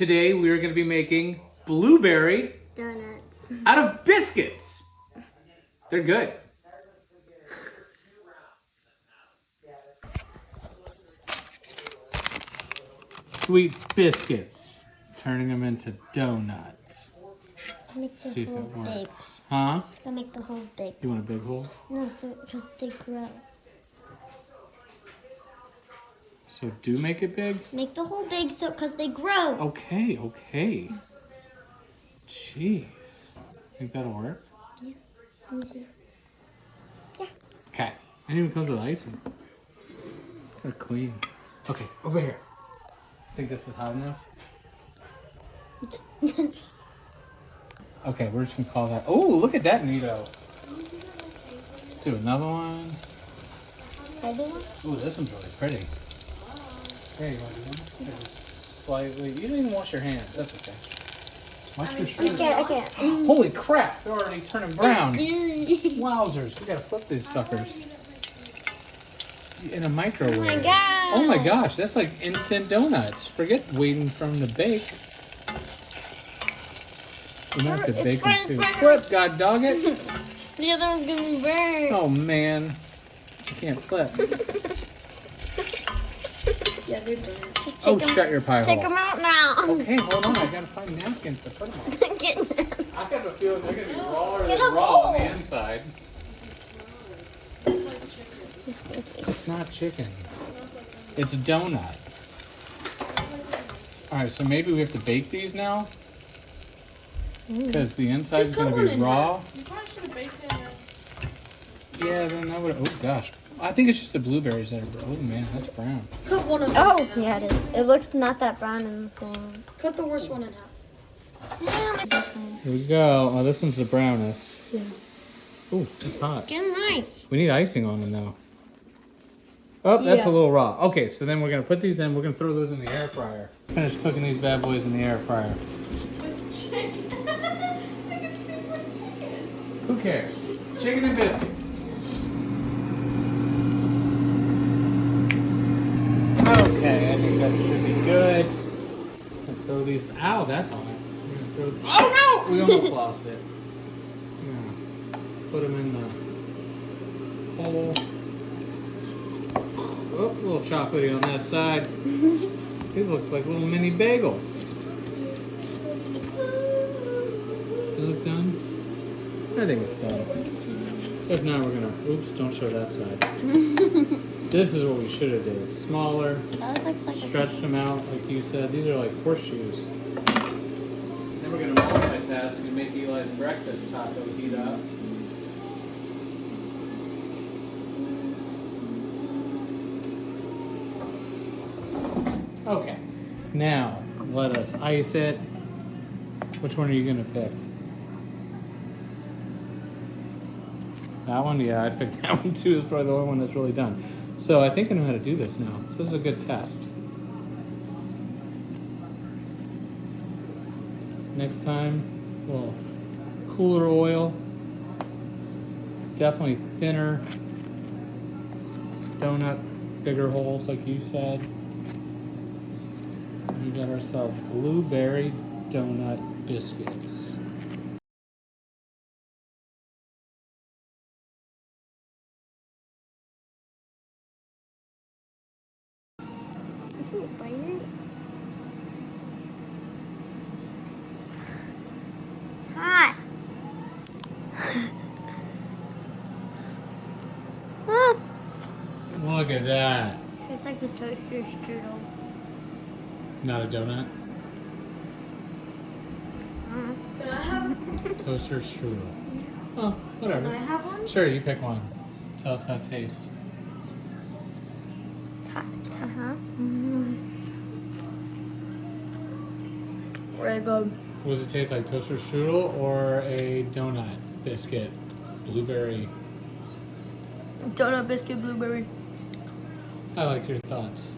Today we are going to be making blueberry donuts out of biscuits. They're good. Sweet biscuits. Turning them into donuts. make the See if it holes big. works. Huh? Don't make the holes big. You want a big hole? No, so because they grow. So do make it big? Make the hole big so because they grow. Okay. Jeez. Think that'll work? Yeah. Let me see. Yeah. Okay. It even comes with icing. They're clean. Okay, over here. Think this is hot enough? Okay, we're just gonna call that. Oh, look at that neato. Let's do another one. Ooh, this one's really pretty. There you go. Just slightly. You didn't even wash your hands. That's okay. Wash your shoes. I can't. Holy crap! They're already turning brown. Wowzers! We gotta flip these suckers in a microwave. Oh my god! Oh my gosh! That's like instant donuts. Forget waiting for them to bake. We might have to bake them too. Flip, god dog it! The other one's gonna be burned. Oh man, you can't flip. Yeah, they're burned. Oh, shut your pie hole. Take them out now. Okay, hold on. I gotta find napkins to put them on. I have a feeling they're gonna be rawer Get than a raw bowl. on the inside. It's not chicken. It's a donut. Alright, so maybe we have to bake these now? Because the inside is going to be raw. You probably should have baked it. Yeah, then that would. Oh gosh. I think it's just the blueberries that are. Oh man, that's brown. Cut one of them. Oh, yeah, it is. It looks not that brown in the thing. Cut the worst one in half. Here we go. Oh, this one's the brownest. Yeah. Ooh, it's hot. Get them right. We need icing on them though. Oh, that's Yeah. a little raw. Okay, so then we're gonna put these in. We're gonna throw those in the air fryer. Finish cooking these bad boys in the air fryer. Chicken. It tastes like chicken. Who cares? Chicken and biscuits. Okay, I think that should be good. We'll throw these. Ow, that's hot. We're gonna throw. Oh no! We almost lost it. Yeah. Put them in the hole. Oh, a little chocolatey on that side. These look like little mini bagels. They look done? I think it's done. If not, we're gonna. Oops, don't show that side. This is what we should have did. Smaller, That looks like stretched them out, like you said. These are like horseshoes. Then we're gonna multitask and make Eli's breakfast taco heat up. Okay, now let us ice it. Which one are you gonna pick? That one? Yeah, I picked that one too. It's probably the only one that's really done. So I think I know how to do this now. So this is a good test. Next time, well, cooler oil. Definitely thinner donut, bigger holes like you said. We got ourselves blueberry donut biscuits. I can't bite it. It's hot. Ah. Look at that. It's like the toaster strudel. Not a donut. Can I have? Toaster strudel. Oh, whatever. Can I have one? Sure, you pick one. Tell us how it tastes. It's hot. It's hot. Huh? Very good. What does it taste like? Toaster strudel or a donut biscuit? Blueberry. Donut biscuit blueberry. I like your thoughts.